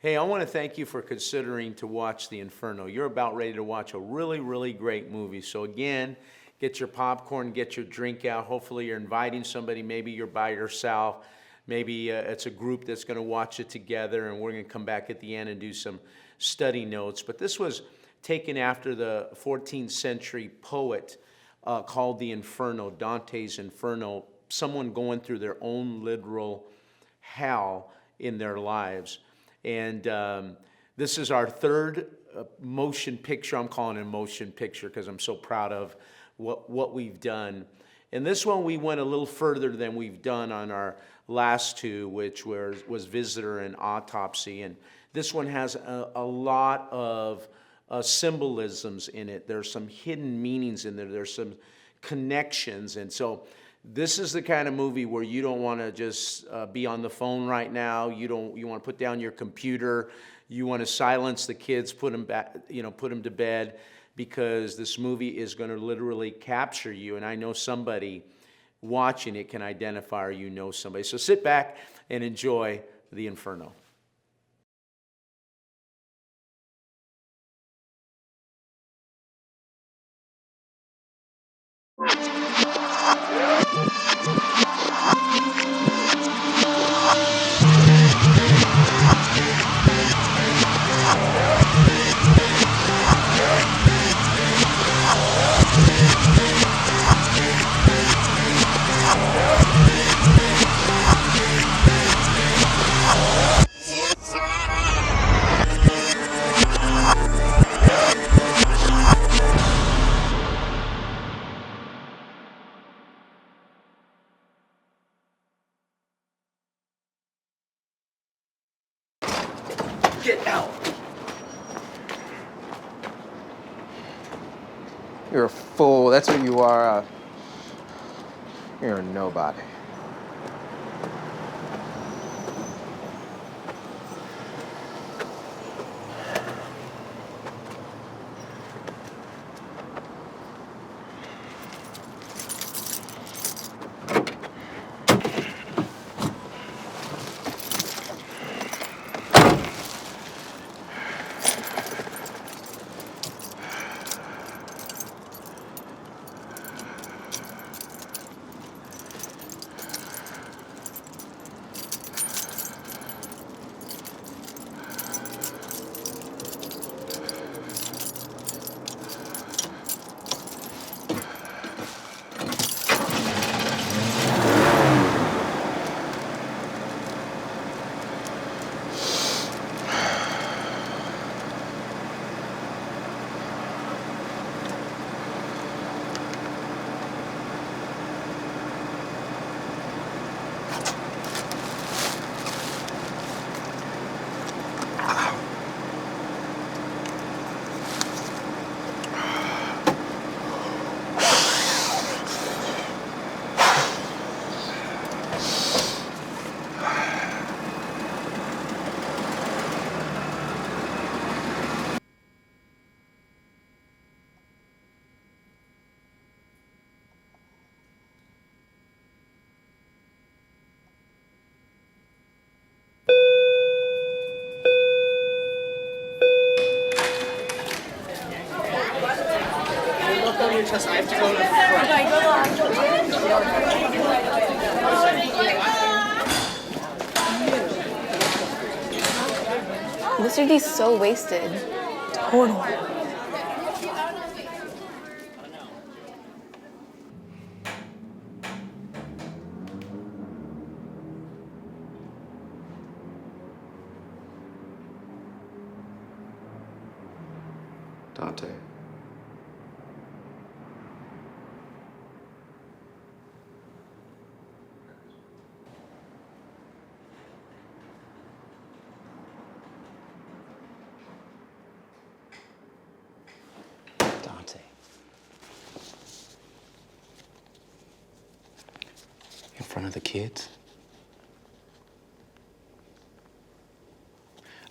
Hey, I want to thank you for considering to watch the Inferno. You're about ready to watch a really, really great movie. So again, get your popcorn, get your drink out. Hopefully you're inviting somebody. Maybe you're by yourself. Maybe it's a group that's going to watch it together, and we're going to come back at the end and do some study notes. But this was taken after the 14th century poet called the Inferno, Dante's Inferno, someone going through their own literal hell in their lives. And this is our third motion picture. I'm calling it a motion picture because I'm so proud of what we've done. And this one we went a little further than we've done on our last two, which was Visitor and Autopsy. And this one has a lot of symbolisms in it. There's some hidden meanings in there. There's some connections. And so this is the kind of movie where you don't want to just be on the phone right now. You want to put down your computer. You want to silence the kids, put them back, put them to bed, because this movie is going to literally capture you. And I know somebody watching it can identify, or you know somebody. So sit back and enjoy the Inferno. Get out! You're a fool. That's what you are. You're a nobody. I have to go to the front. This dude's so wasted. Total. Dante. Dante. In front of the kids?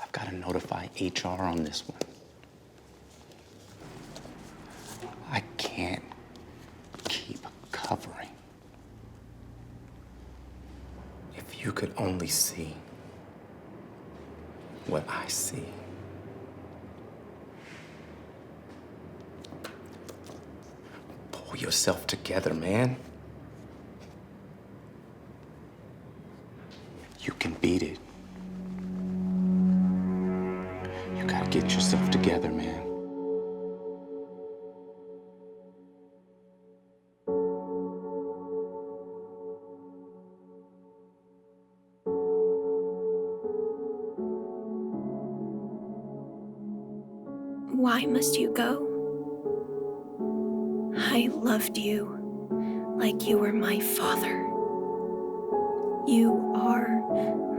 I've got to notify HR on this one. I can't keep covering. If you could only see. what I see. Pull yourself together, man. You can beat it. You gotta get yourself together, man. Why must you go? I loved you like you were my father. You are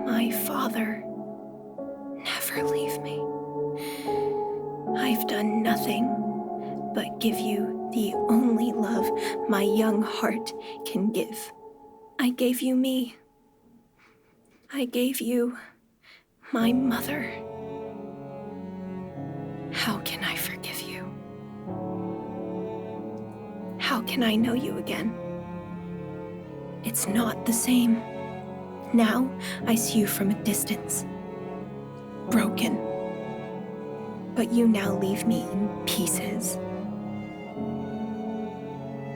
my father. Never leave me. I've done nothing but give you the only love my young heart can give. I gave you me. I gave you my mother. How can I forgive you? How can I know you again? It's not the same. Now I see you from a distance, broken. But you now leave me in pieces.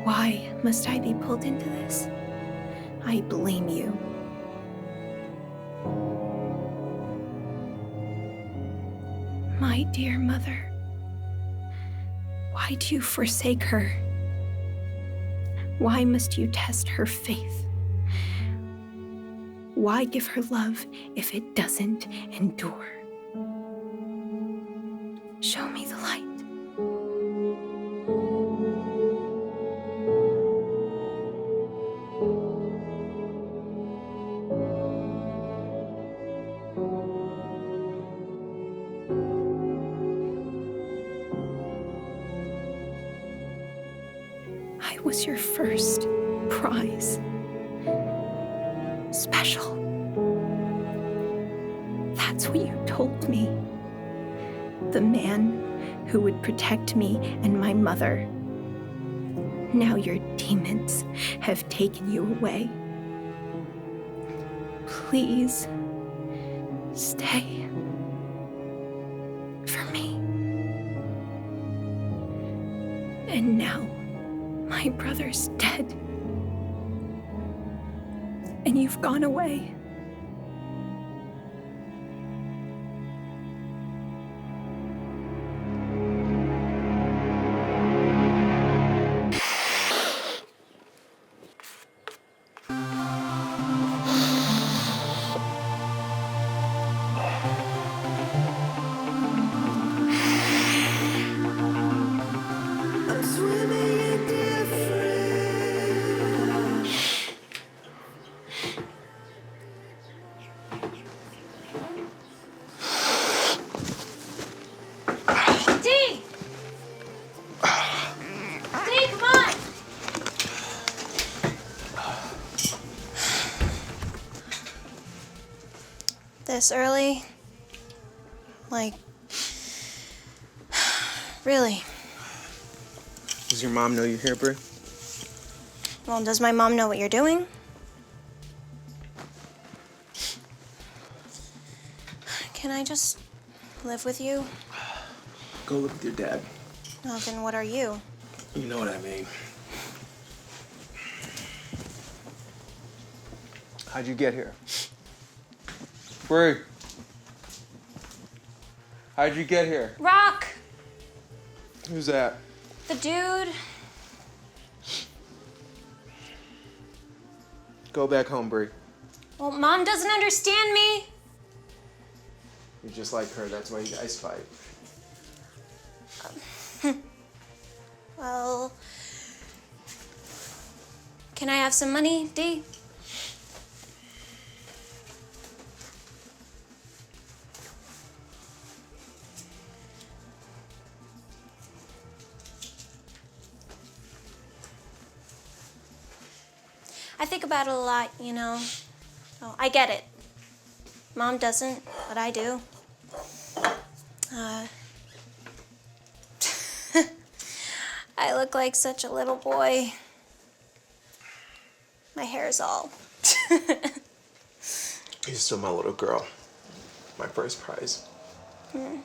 Why must I be pulled into this? I blame you. My dear mother, why do you forsake her? Why must you test her faith? Why give her love if it doesn't endure? Show me the light. I was your first prize. Special. That's what you told me. The man who would protect me and my mother. Now your demons have taken you away. Please stay for me. And now my brother's dead. And you've gone away. This early? Like, really? Does your mom know you're here, Brie? Well, does my mom know what you're doing? Can I just live with you? Go live with your dad. No, then what are you? You know what I mean. How'd you get here? Brie. How'd you get here? Rock! Who's that? The dude. Go back home, Brie. Well, Mom doesn't understand me. You're just like her, that's why you guys fight. Well, can I have some money, Dee? I think about it a lot, you know. Oh, I get it. Mom doesn't, but I do. I look like such a little boy. My hair's all. You're still my little girl. my first prize. You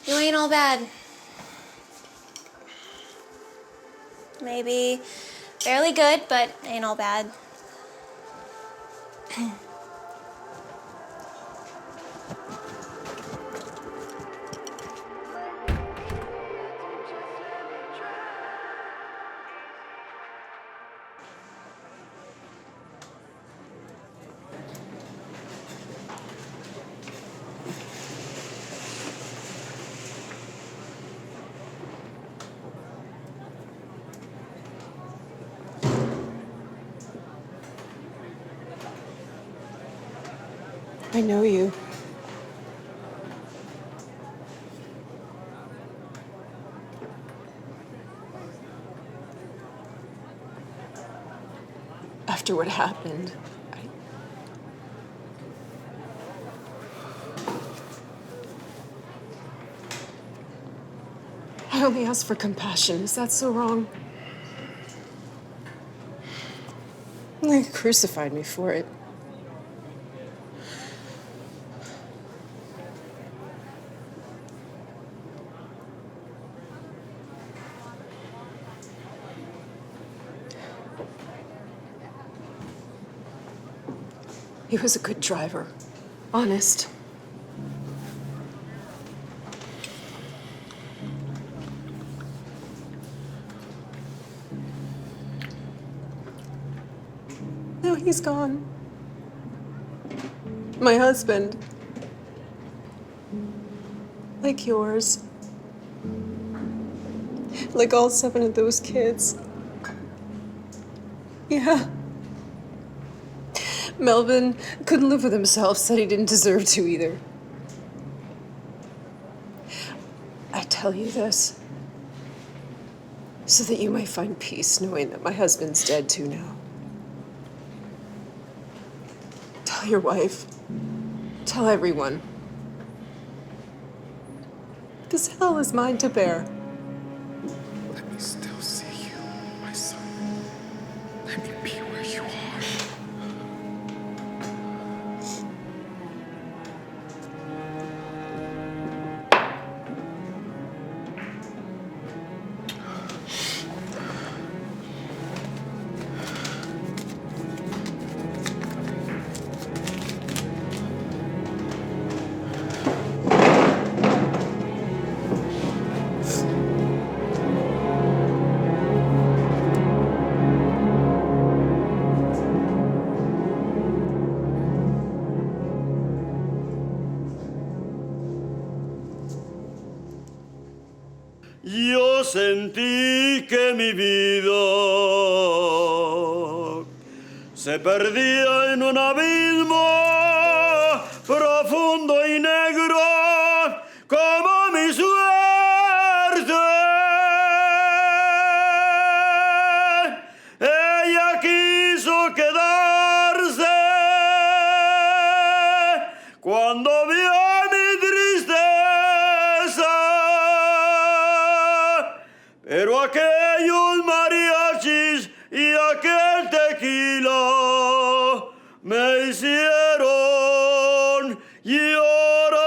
ain't all bad. Maybe fairly good, but ain't all bad. I know you. After what happened, I only asked for compassion. Is that so wrong? They crucified me for it. He was a good driver, honest. Now he's gone. My husband. Like yours. Like all 7 of those kids. Yeah. Melvin couldn't live with himself, said he didn't deserve to either. I tell you this so that you might find peace knowing that my husband's dead too now. Tell your wife. Tell everyone. This hell is mine to bear. Let me still see you, my son. Let me be where you are. Yo sentí que mi vida se perdía en un abismo profundo y negro como mi suerte. Ella quiso quedarse cuando vio mi tristeza. Pero aquellos mariachis y aquel tequila me hicieron llorar.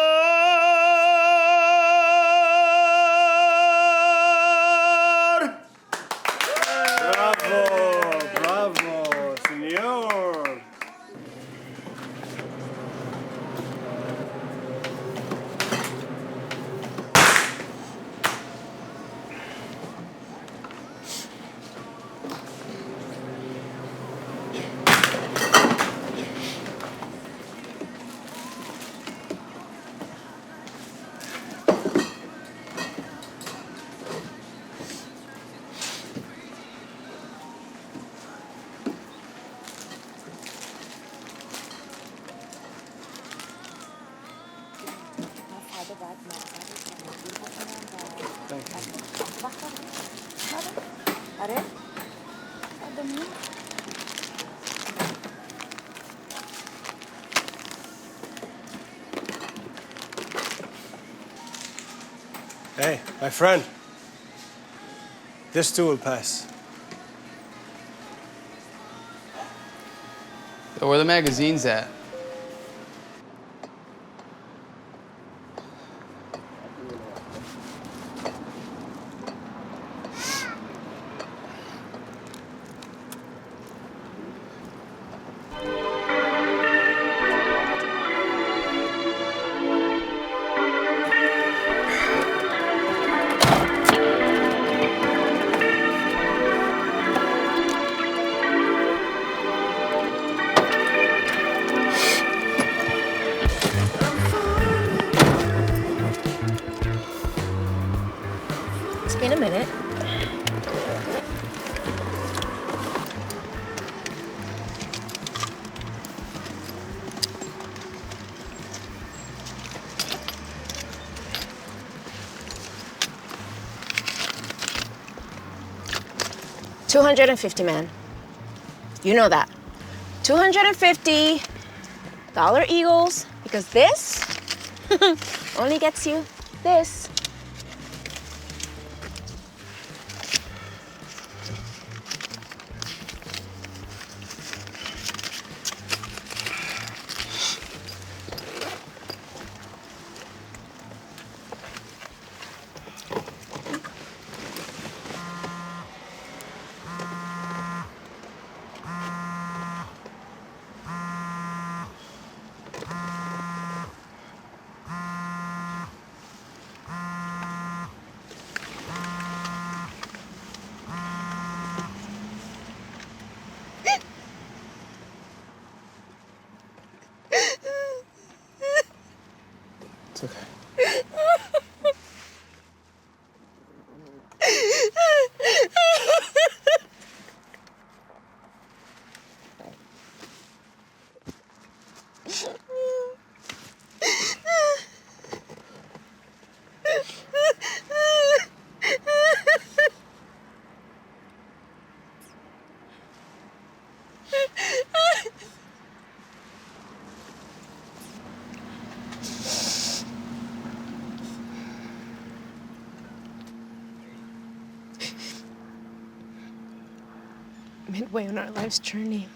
Bravo, bravo, señor. Hey, my friend. This too will pass. So where are the magazines at? It's been a minute. $250, man. You know that. $250 eagles, because this only gets you this. It's okay. Midway on our life's journey,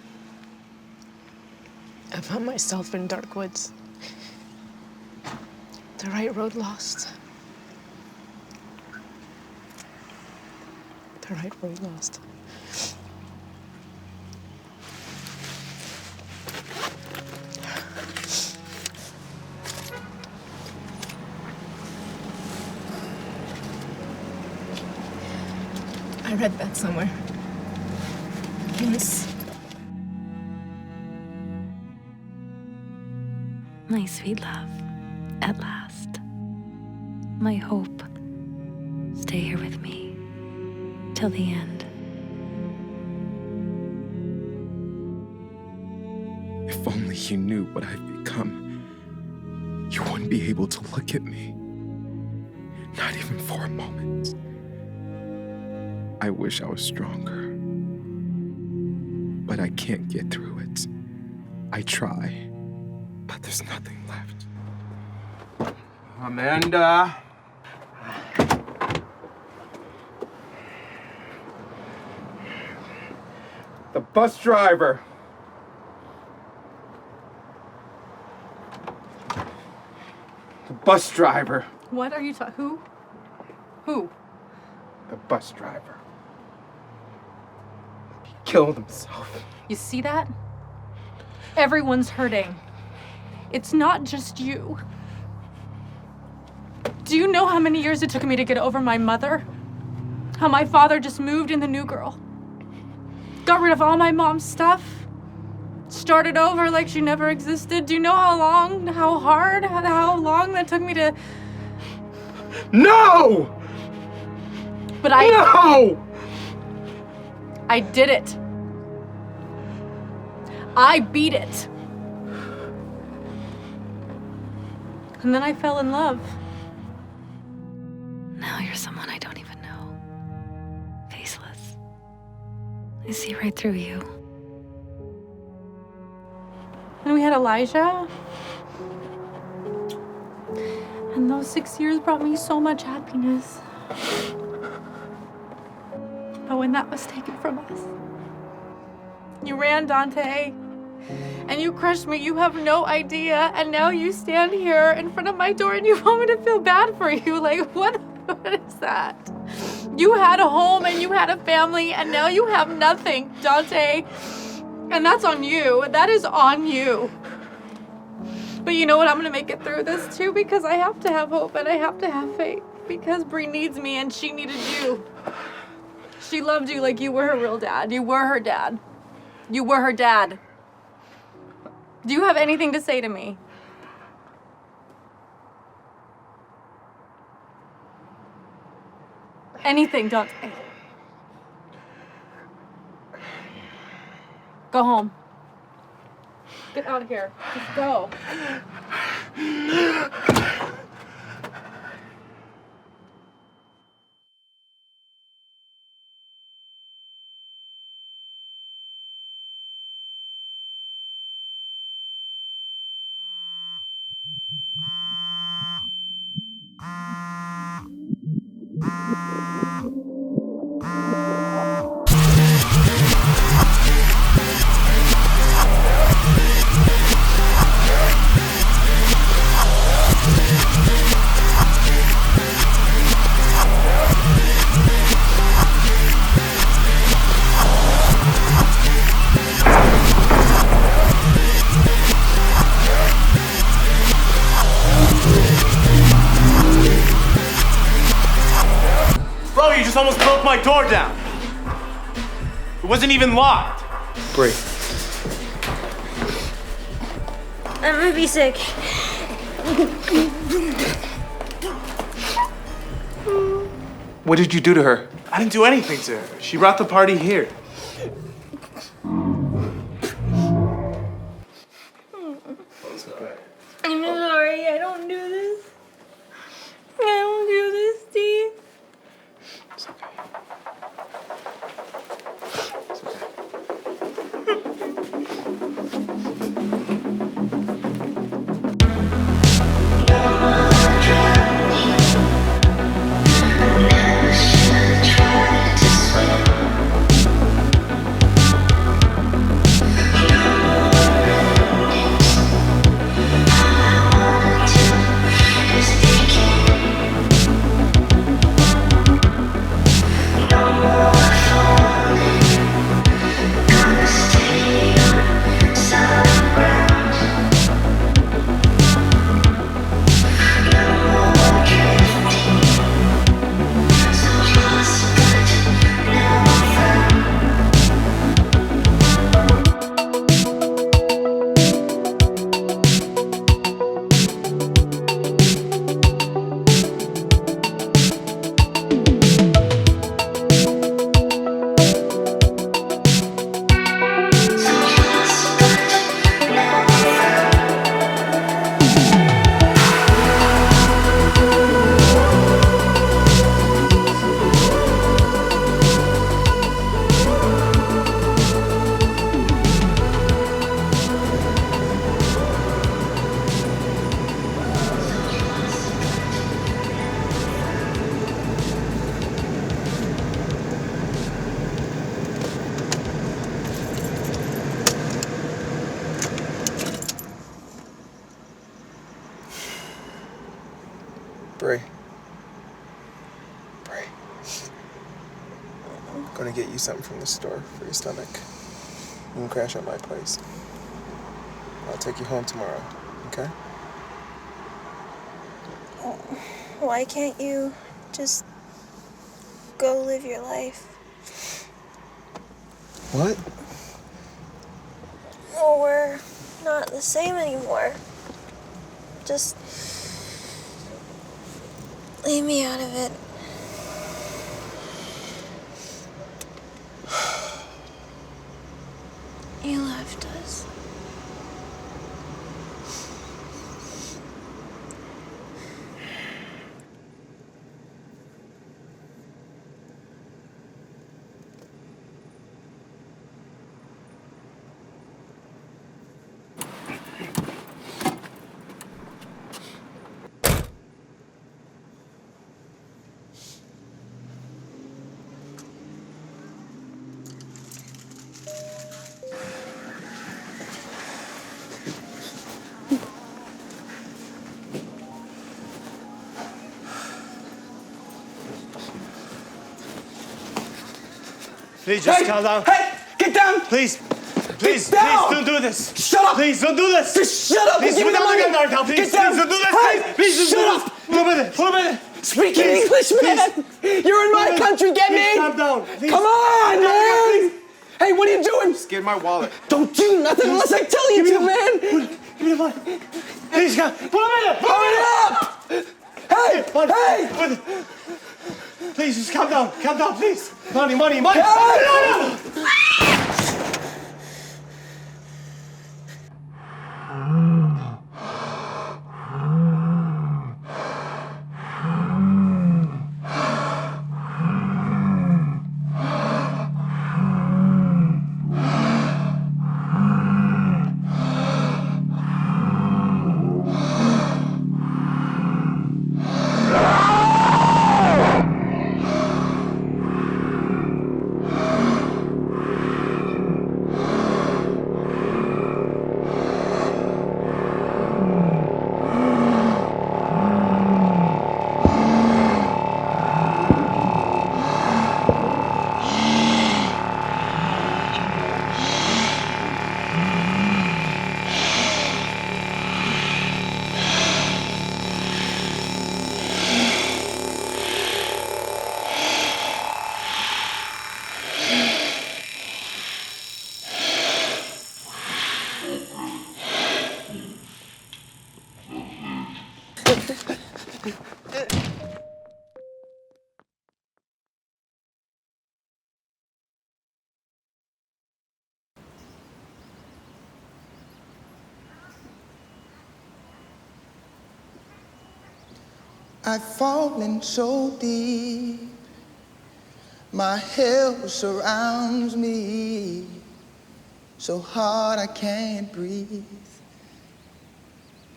I found myself in dark woods. The right road lost. The right road lost. I read that somewhere. Yes. My sweet love, at last. My hope, stay here with me till the end. If only you knew what I've become, you wouldn't be able to look at me. Not even for a moment. I wish I was stronger. But I can't get through it. I try, but there's nothing left. Amanda. The bus driver. The bus driver. What are you talking? Who? Who? The bus driver. He killed himself. You see that? Everyone's hurting. It's not just you. Do you know how many years it took me to get over my mother? How my father just moved in the new girl. Got rid of all my mom's stuff. Started over like she never existed. Do you know how long, how hard, how long that took me to... No! But I... No! I did it. I beat it. And then I fell in love. Now you're someone I don't even know. Faceless. I see right through you. And we had Elijah. And those 6 years brought me so much happiness. But when that was taken from us, you ran, Dante. and you crushed me. You have no idea. And now you stand here in front of my door and you want me to feel bad for you. Like, what is that? You had a home and you had a family and now you have nothing, Dante. And that's on you. That is on you. But you know what? I'm gonna make it through this too because I have to have hope and I have to have faith because Bree needs me and she needed you. She loved you like you were her real dad. You were her dad. You were her dad. Do you have anything to say to me? Anything, Dante. Go home. Get out of here. Just go. Bro, you just almost broke my door down. It wasn't even locked. Bree. I'm gonna be sick. What did you do to her? I didn't do anything to her. She brought the party here. I'm sorry, I don't do this. I don't do this, Steve. It's okay. It's okay. Bree. Bree. I'm gonna get you something from the store for your stomach. You can crash at my place. I'll take you home tomorrow, okay? Why can't you just go live your life? What? Well, we're not the same anymore. Just leave me out of it. You left us. Please, just calm down. Hey, get down! Please. Please, down! please, don't do this. Shut up! Please, don't do this. Just shut up! Please, Give me the put down money! the gun right now, please. Get down! Please, don't do this. Hey, Please, don't shut do up! this. Pull a minute. Pull a minute. Speak Please, English, man! please. You're in my country, get Please, me! calm down. Please. Come on, man! Hey, what are you doing? Get my wallet. Don't do nothing unless I tell you to, man! Give me the money. Please, God. Pull a minute. Pull a minute. Hurry up! Hey! Hey! Please, just calm down. Calm down, please. Money, money, money. Hey! No. I've fallen so deep, my hell surrounds me, so hard I can't breathe.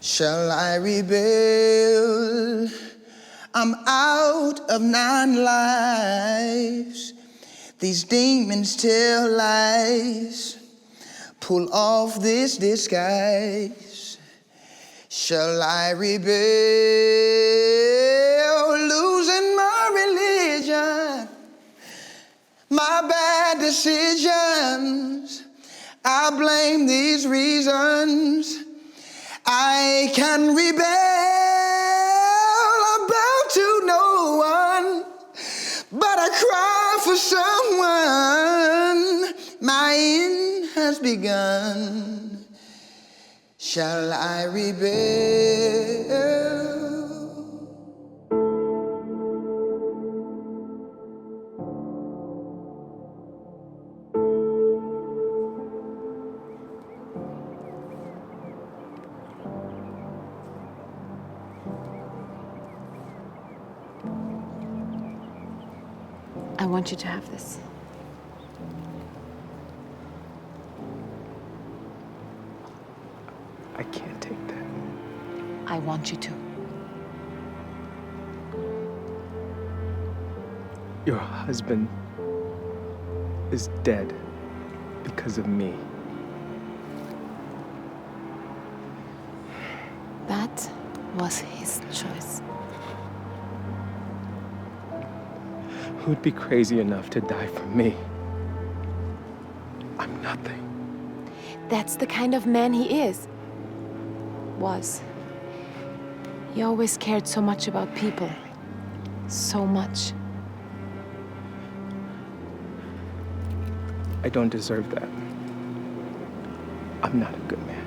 Shall I rebel? I'm out of 9 lives. These demons tell lies. Pull off this disguise. Shall I rebel? Losing my religion, my bad decisions. I blame these reasons. I can rebel, I bow to no one, but I cry for someone. My end has begun. Shall I rebel? I want you to have this. I can't take that. I want you to. Your husband is dead because of me. That was his choice. Who'd be crazy enough to die for me? I'm nothing. That's the kind of man he is. Was. He always cared so much about people. So much. I don't deserve that. I'm not a good man.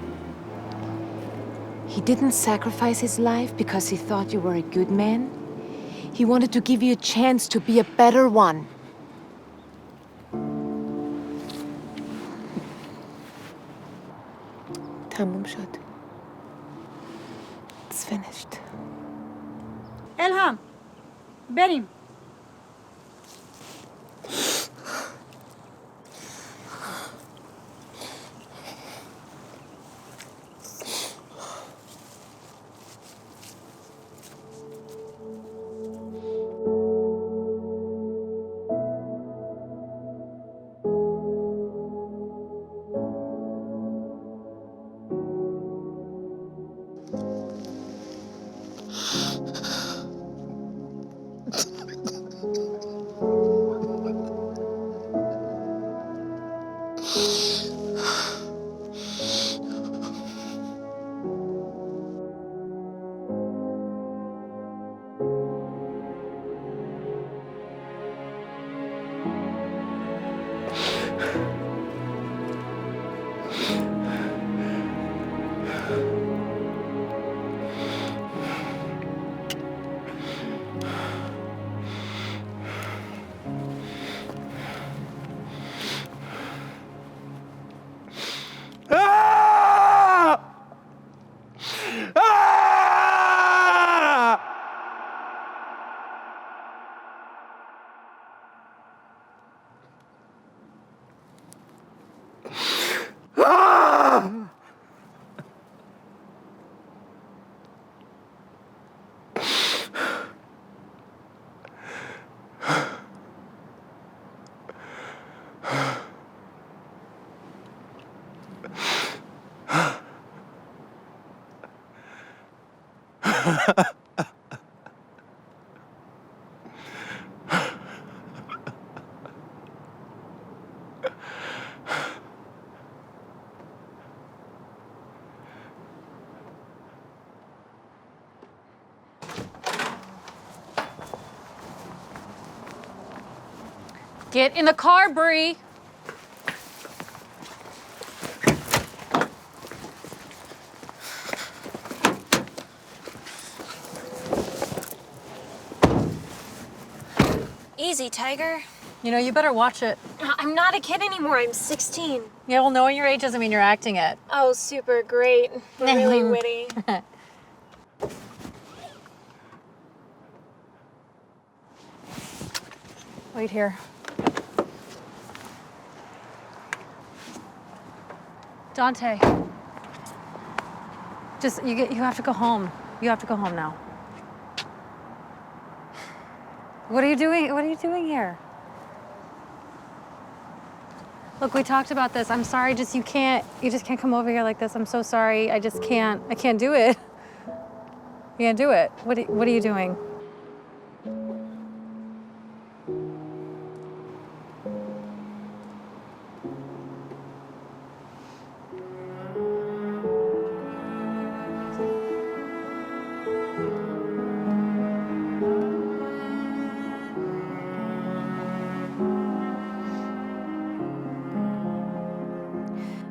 He didn't sacrifice his life because he thought you were a good man. He wanted to give you a chance to be a better one. تموم شد. It's finished. الهام بریم. Get in the car, Bree. Easy, Tiger. You know, you better watch it. I'm not a kid anymore. I'm 16. Yeah, well, knowing your age doesn't mean you're acting it. Oh, super great. Really witty. Wait here. Dante. You have to go home. You have to go home now. What are you doing? What are you doing here? Look, we talked about this. I'm sorry, you just can't come over here like this. I'm so sorry. I can't do it. You can't do it. What are you doing?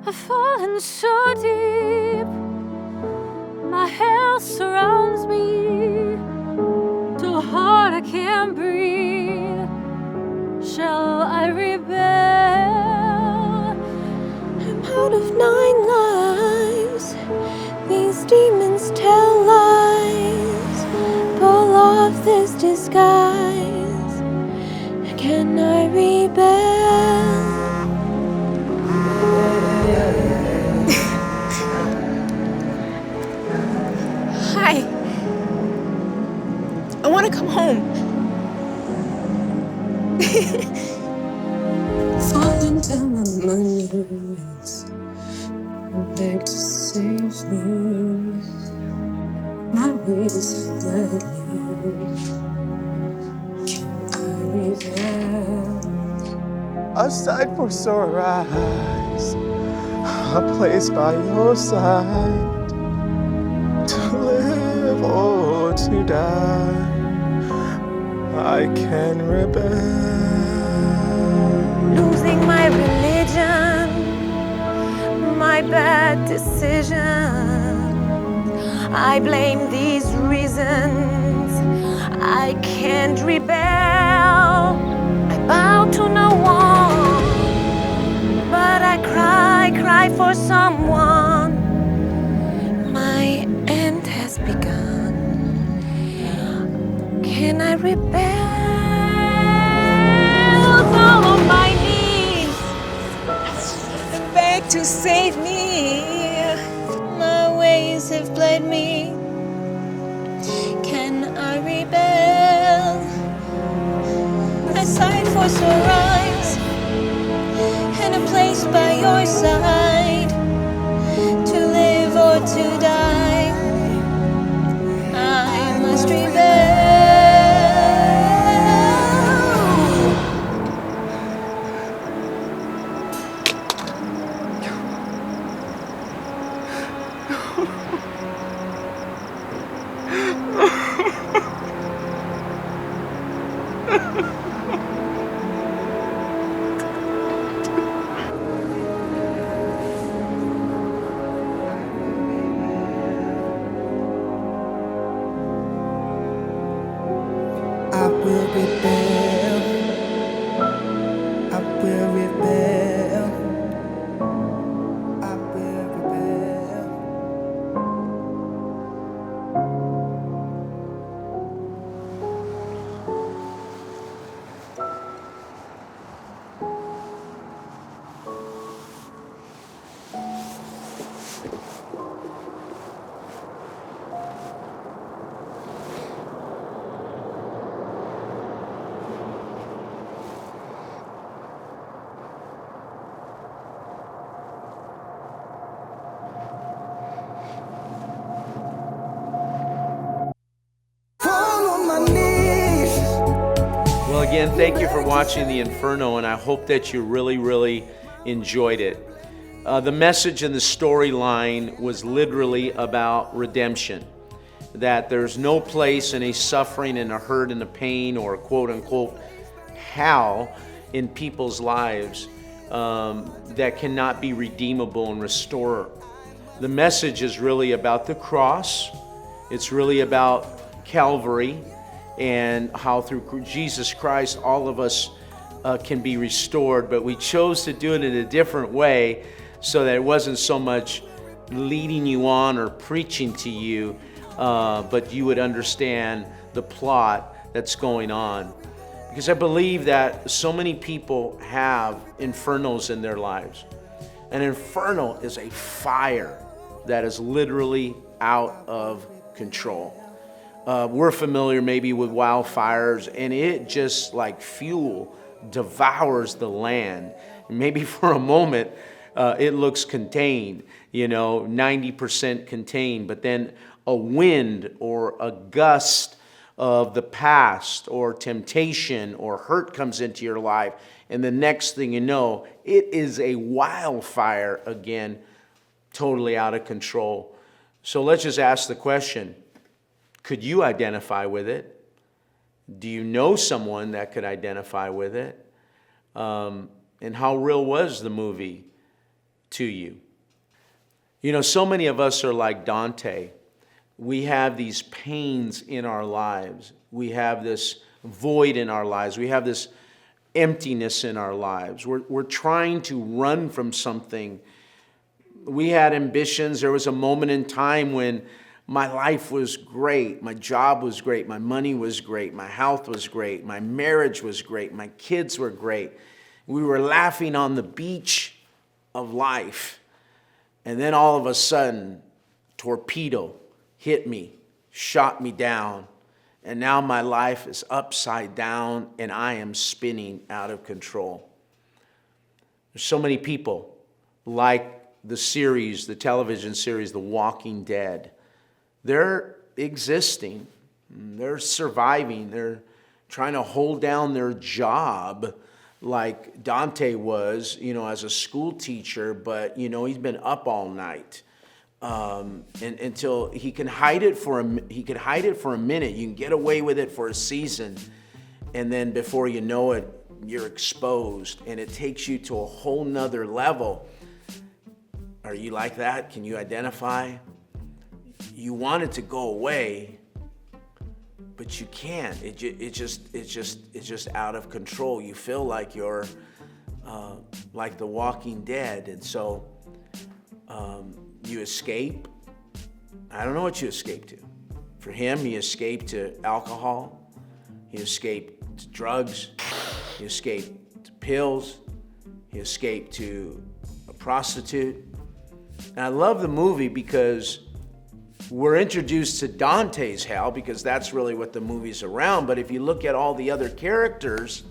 I've fallen so deep, my hell surrounds me, so hard I can't breathe. Shall I rebel? I'm out of 9 lives. These demons tell lies. Pull off this disguise. Can I rebel? Hi. I want to come home. Falling down on my knees, beg to save me. My ways have led me. Can I rebel? A sight for sore eyes, a place by your side, to live or to die. I can rebel. Losing my religion, my bad decisions. I blame these reasons. I can't rebel. I bow to no one, but I cry for someone. My end has begun. Can I rebel? Fall on my knees and beg to save me. My ways have bled me. Can I rebel? I sighed for sore eyes and a place by your side, to live or to die. I must rebel. I will rebel. I will rebel. I will rebel. again, thank you for watching the Inferno, and I hope that you really, really enjoyed it. The message in the storyline was literally about redemption. That there's no place in a suffering and a hurt and a pain or quote unquote hell in people's lives that cannot be redeemable and restored. The message is really about the cross. It's really about Calvary and how through Jesus Christ all of us can be restored, but we chose to do it in a different way so that it wasn't so much leading you on or preaching to you, but you would understand the plot that's going on. Because I believe that so many people have infernos in their lives. An inferno is a fire that is literally out of control. We're familiar maybe with wildfires, and it just like fuel devours the land. Maybe for a moment it looks contained, 90% contained, but then a wind or a gust of the past or temptation or hurt comes into your life, and the next thing you know, it is a wildfire again, totally out of control. So let's just ask the question, could you identify with it? Do you know someone that could identify with it? And how real was the movie to you? So many of us are like Dante. We have these pains in our lives. We have this void in our lives. We have this emptiness in our lives. We're trying to run from something. We had ambitions. There was a moment in time when my life was great. My job was great. My money was great. My health was great. My marriage was great. My kids were great. We were laughing on the beach of life. And then all of a sudden, torpedo hit me, shot me down. And now my life is upside down and I am spinning out of control. There's so many people like the series, the television series, The Walking Dead. They're existing, they're surviving, they're trying to hold down their job like Dante was, as a school teacher, but, he's been up all night. And until he can hide it for a minute, you can get away with it for a season, and then before you know it, you're exposed, and it takes you to a whole nother level. Are you like that? Can you identify? You want it to go away, but you can't. It's just out of control. You feel like you're like the Walking Dead, and so you escape. I don't know what you escape to. For him, he escaped to alcohol. He escaped to drugs. He escaped to pills. He escaped to a prostitute. And I love the movie because we're introduced to Dante's hell, because that's really what the movie's around. But if you look at all the other characters,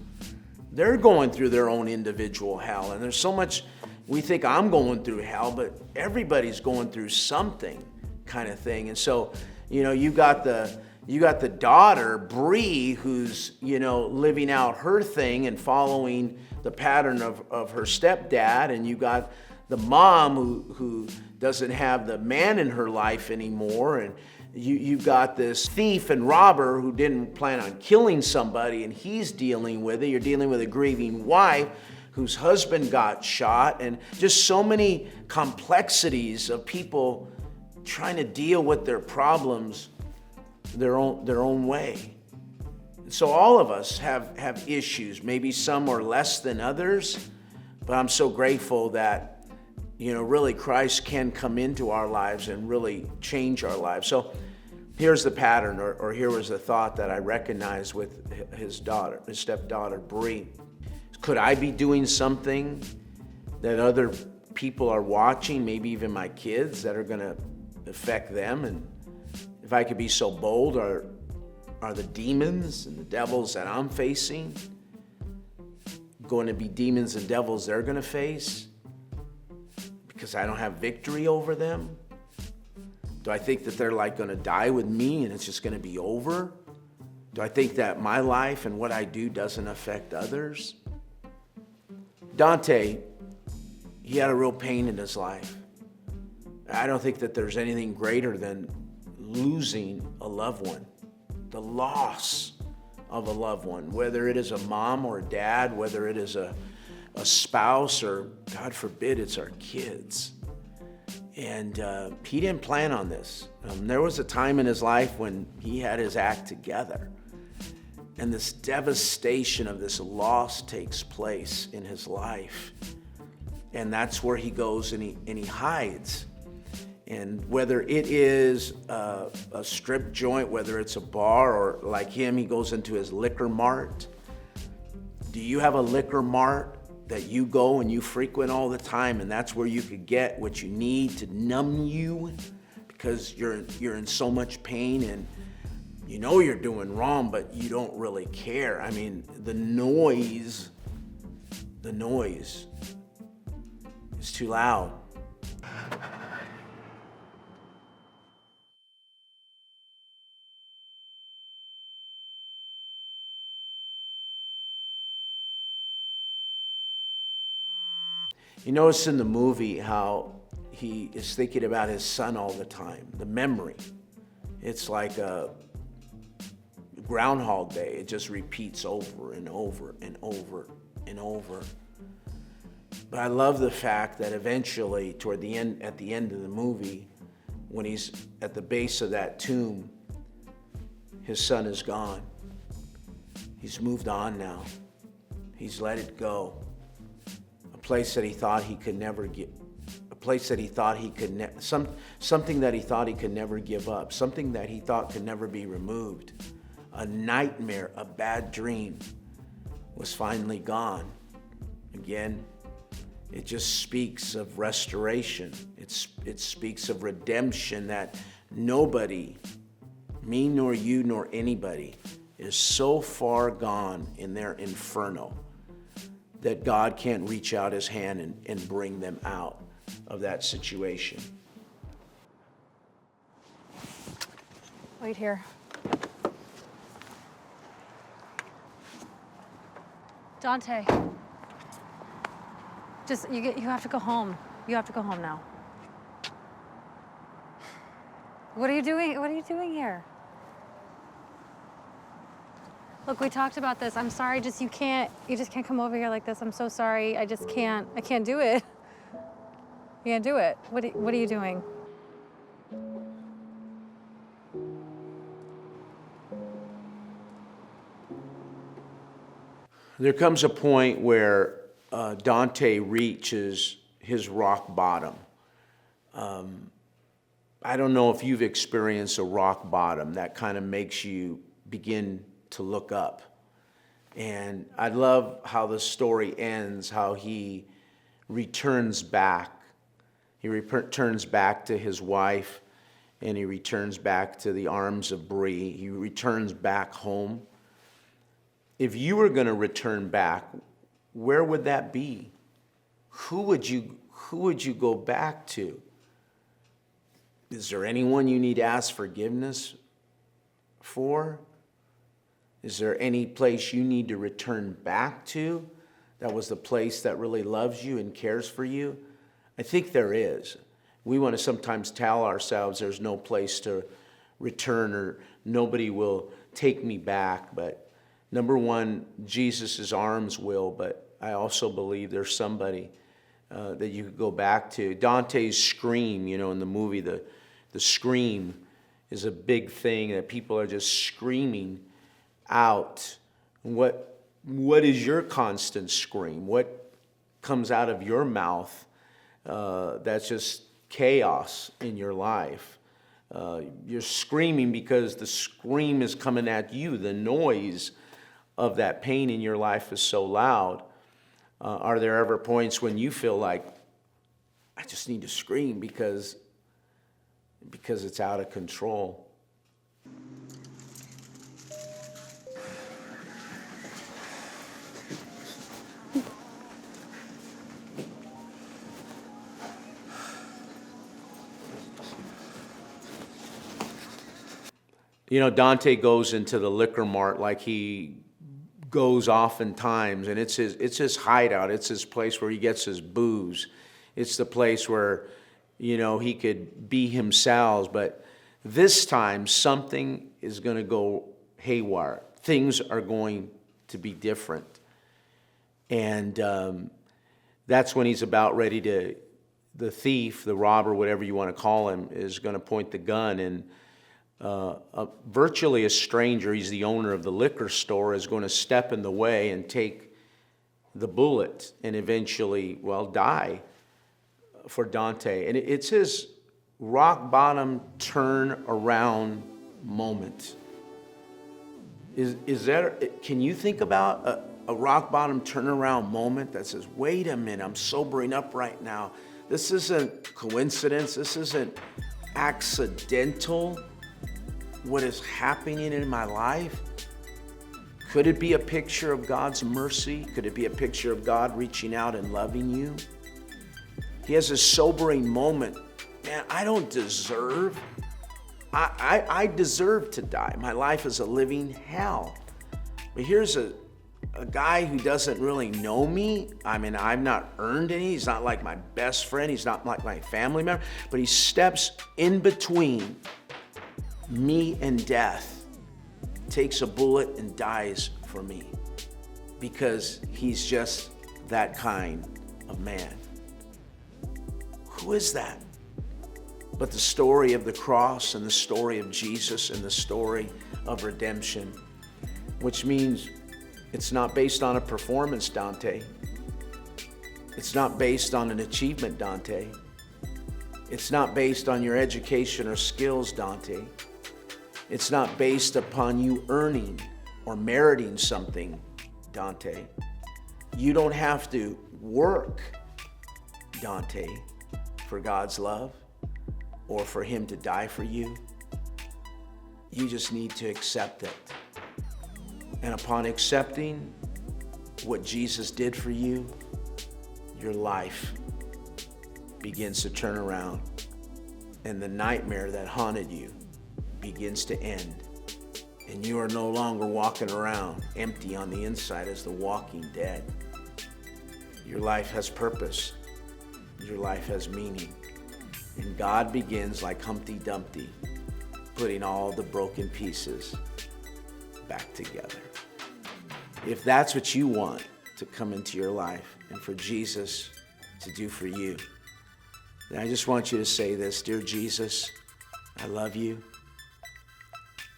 they're going through their own individual hell. And there's so much, we think I'm going through hell, but everybody's going through something kind of thing. And so, you got the daughter, Bree, who's, living out her thing and following the pattern of her stepdad. And you got the mom who doesn't have the man in her life anymore. And you've got this thief and robber who didn't plan on killing somebody, and he's dealing with it. You're dealing with a grieving wife whose husband got shot, and just so many complexities of people trying to deal with their problems their own way. So all of us have issues. Maybe some are less than others, but I'm so grateful that really Christ can come into our lives and really change our lives. So here's the pattern, or here was the thought that I recognized with his stepdaughter, Bree. Could I be doing something that other people are watching, maybe even my kids, that are going to affect them? And if I could be so bold, are the demons and the devils that I'm facing going to be demons and devils they're going to face because I don't have victory over them? Do I think that they're like going to die with me and it's just going to be over? Do I think that my life and what I do doesn't affect others? Dante, he had a real pain in his life. I don't think that there's anything greater than losing a loved one, the loss of a loved one, whether it is a mom or a dad, whether it is a spouse, or God forbid, it's our kids. And he didn't plan on this. There was a time in his life when he had his act together. And this devastation of this loss takes place in his life. And that's where he goes and he hides. And whether it is a strip joint, whether it's a bar, or like him, he goes into his liquor mart. Do you have a liquor mart that you go and you frequent all the time, and that's where you could get what you need to numb you because you're in so much pain and you know you're doing wrong, but you don't really care? I mean, the noise is too loud. You notice in the movie how he is thinking about his son all the time, the memory. It's like a Groundhog Day. It just repeats over and over and over and over. But I love the fact that eventually, toward the end, at the end of the movie, when he's at the base of that tomb, his son is gone. He's moved on now. He's let it go. A place that he thought he could never get, a place that he thought he could, something that he thought he could never give up, something that he thought could never be removed. A nightmare, a bad dream was finally gone. Again, it just speaks of restoration. It speaks of redemption, that nobody, me nor you nor anybody, is so far gone in their inferno that God can't reach out his hand and bring them out of that situation. Wait here. Dante. Just, you have to go home. You have to go home now. What are you doing? What are you doing here? Look, we talked about this. I'm sorry, you just can't come over here like this. I'm so sorry. I can't do it. You can't do it. What are you doing? There comes a point where Dante reaches his rock bottom. I don't know if you've experienced a rock bottom that kind of makes you begin to look up. And I love how the story ends, how he returns back. He returns back to his wife, and he returns back to the arms of Bree. He returns back home. If you were going to return back, where would that be? Who would you go back to? Is there anyone you need to ask forgiveness for? Is there any place you need to return back to that was the place that really loves you and cares for you? I think there is. We want to sometimes tell ourselves there's no place to return or nobody will take me back. But number one, Jesus' arms will, but I also believe there's somebody that you could go back to. Dante's scream, in the movie, the scream is a big thing that people are just screaming out. What is your constant scream? What comes out of your mouth that's just chaos in your life? You're screaming because the scream is coming at you. The noise of that pain in your life is so loud. Are there ever points when you feel like, I just need to scream because it's out of control? You know, Dante goes into the liquor mart like he goes oftentimes, and it's his hideout. It's his place where he gets his booze. It's the place where, you know, he could be himself. But this time, something is going to go haywire. Things are going to be different. And that's when he's about ready to, the thief, the robber, whatever you want to call him, is going to point the gun, and virtually a stranger, he's the owner of the liquor store, is going to step in the way and take the bullet and eventually, well, die for Dante. And it's his rock bottom turn around moment. Is that, can you think about a rock bottom turnaround moment that says, wait a minute, I'm sobering up right now. This isn't coincidence. This isn't accidental. What is happening in my life? Could it be a picture of God's mercy? Could it be a picture of God reaching out and loving you? He has a sobering moment. Man, I don't deserve. I deserve to die. My life is a living hell. But here's a guy who doesn't really know me. I mean, I've not earned any. He's not like my best friend. He's not like my family member. But he steps in between me and death, takes a bullet and dies for me, because he's just that kind of man. Who is that? But the story of the cross and the story of Jesus and the story of redemption, which means it's not based on a performance, Dante. It's not based on an achievement, Dante. It's not based on your education or skills, Dante. It's not based upon you earning or meriting something, Dante. You don't have to work, Dante, for God's love or for Him to die for you. You just need to accept it. And upon accepting what Jesus did for you, your life begins to turn around, and the nightmare that haunted you begins to end, and you are no longer walking around empty on the inside as the walking dead. Your life has purpose. Your life has meaning. And God begins, like Humpty Dumpty, putting all the broken pieces back together. If that's what you want to come into your life and for Jesus to do for you, then I just want you to say this: Dear Jesus, I love you.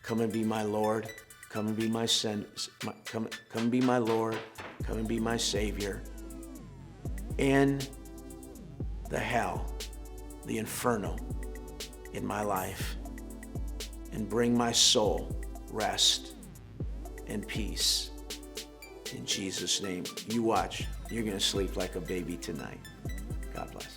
Come and be my Lord. Come and be my come and be my Lord. Come and be my Savior. End the hell, the inferno in my life, and bring my soul rest and peace. In Jesus' name. You watch. You're going to sleep like a baby tonight. God bless.